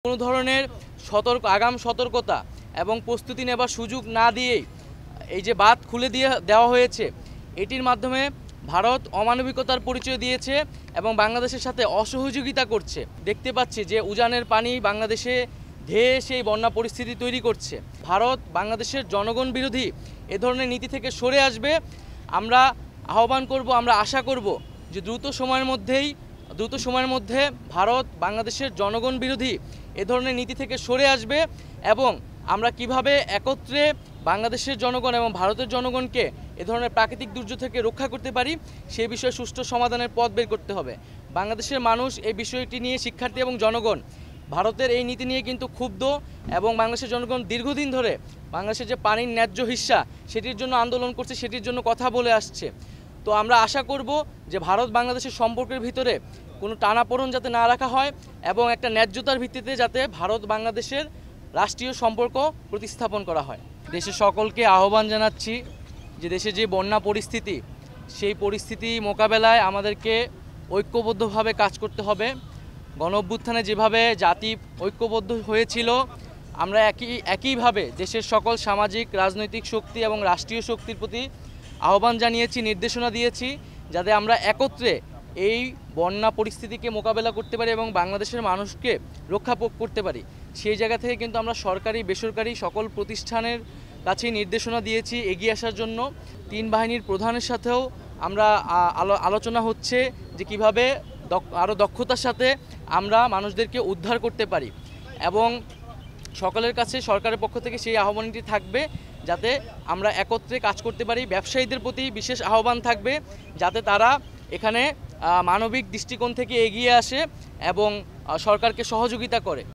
কোনো ধরনের আগাম সতর্কতা এবং প্রস্তুতি নেবার সুযোগ না দিয়েই এই যে বাঁধ খুলে দেওয়া হয়েছে, এটির মাধ্যমে ভারত অমানবিকতার পরিচয় দিয়েছে এবং বাংলাদেশের সাথে অসহযোগিতা করছে। দেখতে পাচ্ছি যে উজানের পানি বাংলাদেশে ধেয়ে সেই বন্যা পরিস্থিতি তৈরি করছে। ভারত বাংলাদেশের জনগণ বিরোধী এ ধরনের নীতি থেকে সরে আসবে। আমরা আহ্বান করব, আমরা আশা করব যে দ্রুত সময়ের মধ্যে ভারত বাংলাদেশের জনগণ বিরোধী এ ধরনের নীতি থেকে সরে আসবে এবং আমরা কিভাবে একত্রে বাংলাদেশের জনগণ এবং ভারতের জনগণকে এ ধরনের প্রাকৃতিক দুর্যোগ থেকে রক্ষা করতে পারি সে বিষয়ে সুষ্ঠু সমাধানের পথ বের করতে হবে। বাংলাদেশের মানুষ এই বিষয়টি নিয়ে, শিক্ষার্থী এবং জনগণ ভারতের এই নীতি নিয়ে কিন্তু ক্ষুব্ধ এবং বাংলাদেশের জনগণ দীর্ঘদিন ধরে বাংলাদেশের যে পানির ন্যায্য হিস্সা সেটির জন্য আন্দোলন করছে, সেটির জন্য কথা বলে আসছে। তো আমরা আশা করব যে ভারত বাংলাদেশের সম্পর্কের ভিতরে কোনো টানাপোড়েন যাতে না রাখা হয় এবং একটা ন্যায্যতার ভিত্তিতে যাতে ভারত বাংলাদেশের রাষ্ট্রীয় সম্পর্ক প্রতিস্থাপন করা হয়। দেশের সকলকে আহ্বান জানাচ্ছি যে দেশে যে বন্যা পরিস্থিতি, সেই পরিস্থিতি মোকাবেলায় আমাদেরকে ঐক্যবদ্ধভাবে কাজ করতে হবে। গণঅভ্যুত্থানে যেভাবে জাতি ঐক্যবদ্ধ হয়েছিল, আমরা একইভাবে দেশের সকল সামাজিক, রাজনৈতিক শক্তি এবং রাষ্ট্রীয় শক্তির প্রতি আহ্বান জানিয়েছি, নির্দেশনা দিয়েছি যাতে আমরা একত্রে এই বন্যা পরিস্থিতিকে মোকাবেলা করতে পারি এবং বাংলাদেশের মানুষকে রক্ষা করতে পারি। সেই জায়গা থেকে কিন্তু আমরা সরকারি, বেসরকারি সকল প্রতিষ্ঠানের কাছে নির্দেশনা দিয়েছি এগিয়ে আসার জন্য। তিন বাহিনীর প্রধানের সাথেও আমরা আলোচনা হচ্ছে যে কীভাবে আরও দক্ষতার সাথে আমরা মানুষদেরকে উদ্ধার করতে পারি এবং সকলের কাছে সরকারের পক্ষ থেকে সেই আহ্বানটি থাকবে যাতে আমরা একত্রে কাজ করতে পারি। ব্যবসায়ীদের প্রতি বিশেষ আহ্বান থাকবে যাতে তারা এখানে মানবিক দৃষ্টিকোণ থেকে এগিয়ে আসে এবং সরকারকে সহযোগিতা করে।